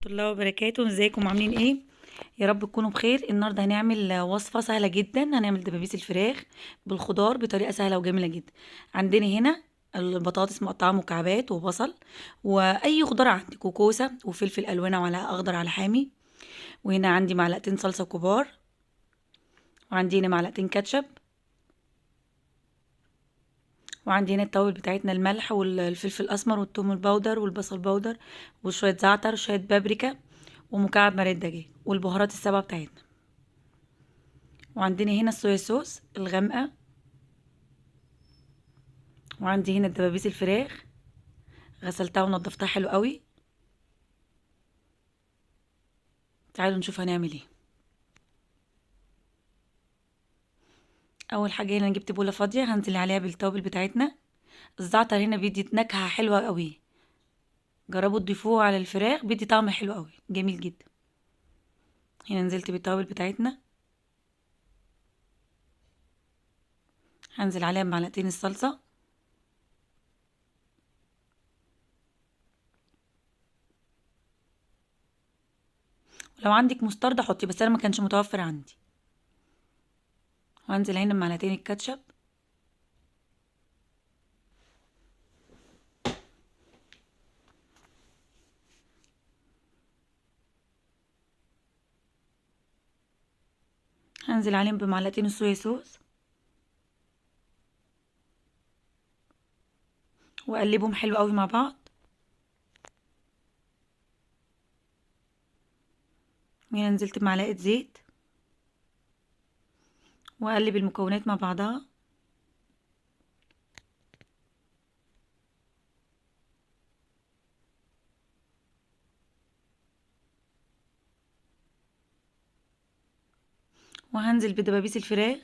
الله وبركاته، ازيكم عاملين ايه؟ يا رب تكونوا بخير. النهارده هنعمل وصفه سهله جدا. هنعمل دبابيس الفراخ بالخضار بطريقه سهله وجميله جدا. عندنا هنا البطاطس مقطعه مكعبات وبصل واي خضار عندك وكوسه وفلفل الوان على اخضر على حامي. وهنا عندي معلقتين صلصه كبار، وعندي هنا معلقتين كاتشب، وعندي هنا التوابل بتاعتنا الملح والفلفل الاسمر والثوم البودر والبصل بودر وشويه زعتر وشويه بابريكا ومكعب مرق دجاج والبهارات السبعه بتاعتنا. وعندنا هنا الصويا صوص الغامقة، وعندي هنا الدبابيس الفراخ غسلتها ونضفتها حلو قوي. تعالوا نشوف هنعمل ايه. اول حاجة هنا جبت بولة فاضية هنزل عليها بالتوابل بتاعتنا. الزعتر هنا بيدي نكهة حلوة قوي، جربوا تضيفوه على الفراخ بيدي طعم حلو قوي جميل جدا. هنا نزلت بالتوابل بتاعتنا، هنزل عليها بمعلقتين الصلصة، ولو عندك مستردة حطي بس انا ما كانش متوفر عندي. وهنزل هنا بمعلقتين الكاتشب، هنزل عليهم بمعلقتين الصويا صوص واقلبهم حلو قوي مع بعض. هنا نزلت بمعلقة زيت واقلب المكونات مع بعضها. وهنزل بدبابيس الفراخ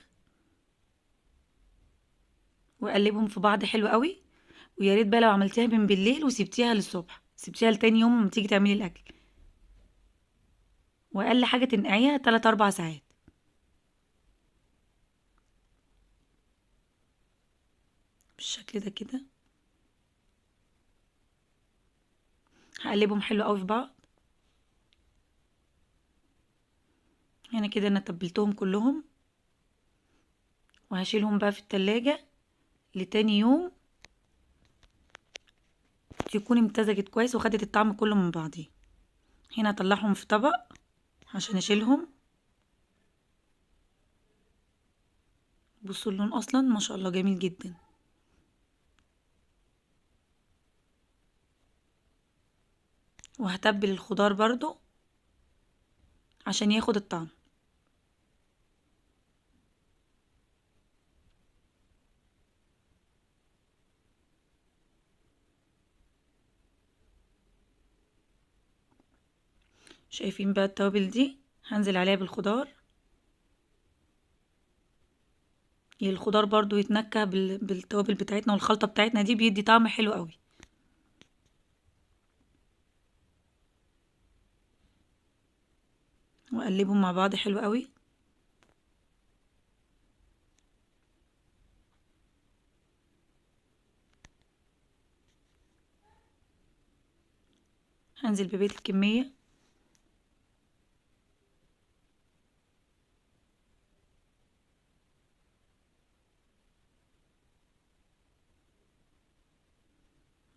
واقلبهم في بعض حلو قوي. ويا ريت بقى لو عملتيها من بالليل وسبتيها للصبح، سبتيها لتاني يوم لما تيجي تعملي الاكل، واقل حاجه تنقعيها 3 4 ساعات. بالشكل ده كده هقلبهم حلو قوي في بعض. هنا كده انا تبلتهم كلهم وهشيلهم بقى في التلاجة لتاني يوم تكون امتزجت كويس وخدت الطعم كله من بعضيه. هنا اطلعهم في طبق عشان اشيلهم. بصوا اللون اصلا ما شاء الله جميل جدا. وهتبل الخضار برضو عشان ياخد الطعم. شايفين بقى التوابل دي هنزل عليها بالخضار. الخضار برضو يتنكه بالتوابل بتاعتنا والخلطة بتاعتنا دي بيدي طعم حلو قوي. واقلبهم مع بعض حلو قوي. هنزل ببقية الكمية.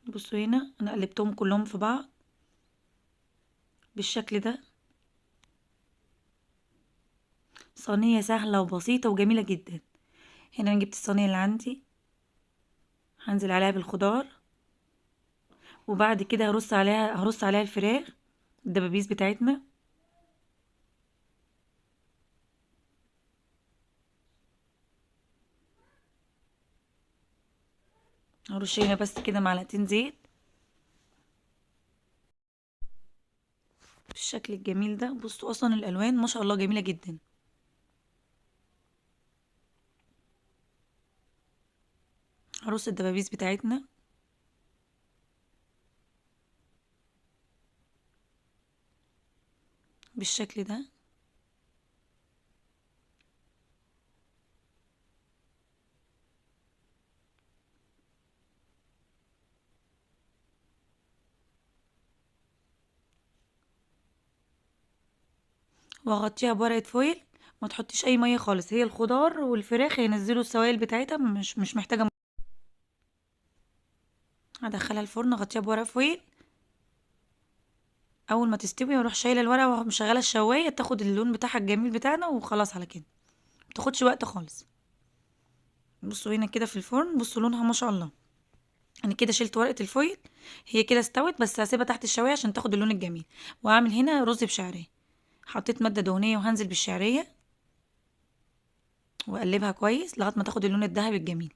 بصوا هنا انا قلبتهم كلهم في بعض بالشكل ده. صينية سهلة وبسيطة وجميلة جدا. هنا انا جبت الصينية اللي عندي، هنزل عليها بالخضار، وبعد كده هرص عليها الفراخ الدبابيس بتاعتنا. هرش هنا بس كده معلقتين زيت بالشكل الجميل ده. بصوا اصلا الالوان ما شاء الله جميلة جدا. هرص الدبابيس بتاعتنا بالشكل ده. واغطيها بورقة فويل. ما تحطيش اي ميه خالص، هي الخضار والفراخ هينزلوا السوائل بتاعتها، مش محتاجه. هدخلها الفرن اغطيها بورق فويل. اول ما تستوي اروح شايله الورقه ومشغله الشوايه تاخد اللون بتاعها الجميل بتاعنا، وخلاص على كده. متاخدش وقت خالص. بصوا هنا كده في الفرن، بصوا لونها ما شاء الله. انا كده شلت ورقه الفويل. هي كده استوت، بس هسيبها تحت الشوايه عشان تاخد اللون الجميل. واعمل هنا رز بشعريه. حطيت ماده دهنيه وهنزل بالشعريه واقلبها كويس لغايه ما تاخد اللون الذهبي الجميل.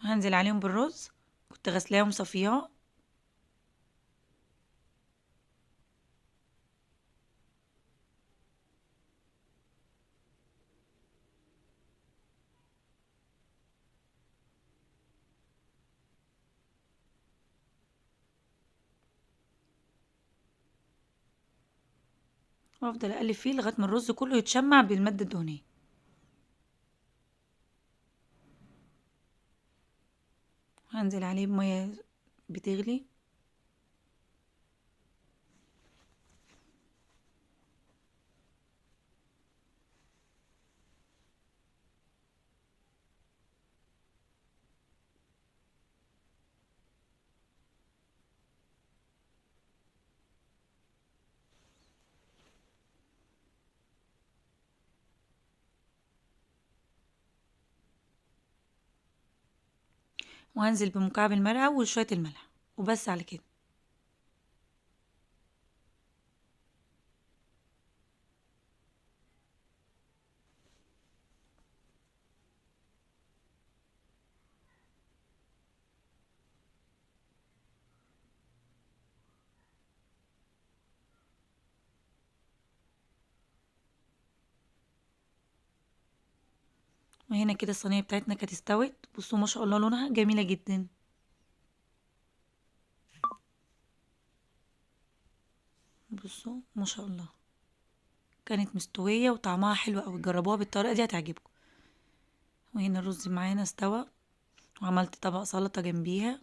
هنزل عليهم بالرز. كنت غسلاه ومصفياه. وافضل اقلب فيه لغايه ما الرز كله يتشمع بالماده الدهنيه. هنزل عليه بميه بتغلي. وهنزل بمكعب المرقه وشويه الملح. وبس على كده. وهنا كده الصينيه بتاعتنا كانت استوت. بصوا ما شاء الله لونها جميله جدا. بصوا ما شاء الله. كانت مستويه وطعمها حلو قوي، جربوها بالطريقه دي هتعجبكم. وهنا الرز معانا استوى. وعملت طبق سلطه جنبيها.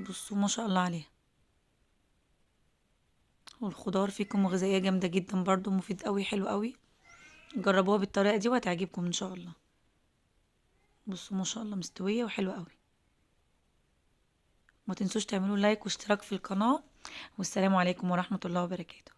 بصوا ما شاء الله عليها. والخضار فيكم غذائيه جامده جدا برضو، مفيد قوي، حلو قوي. جربوها بالطريقه دي وهتعجبكم ان شاء الله. بصوا ما شاء الله مستويه وحلوه قوي. ما تنسوش تعملوا لايك واشتراك في القناه. والسلام عليكم ورحمه الله وبركاته.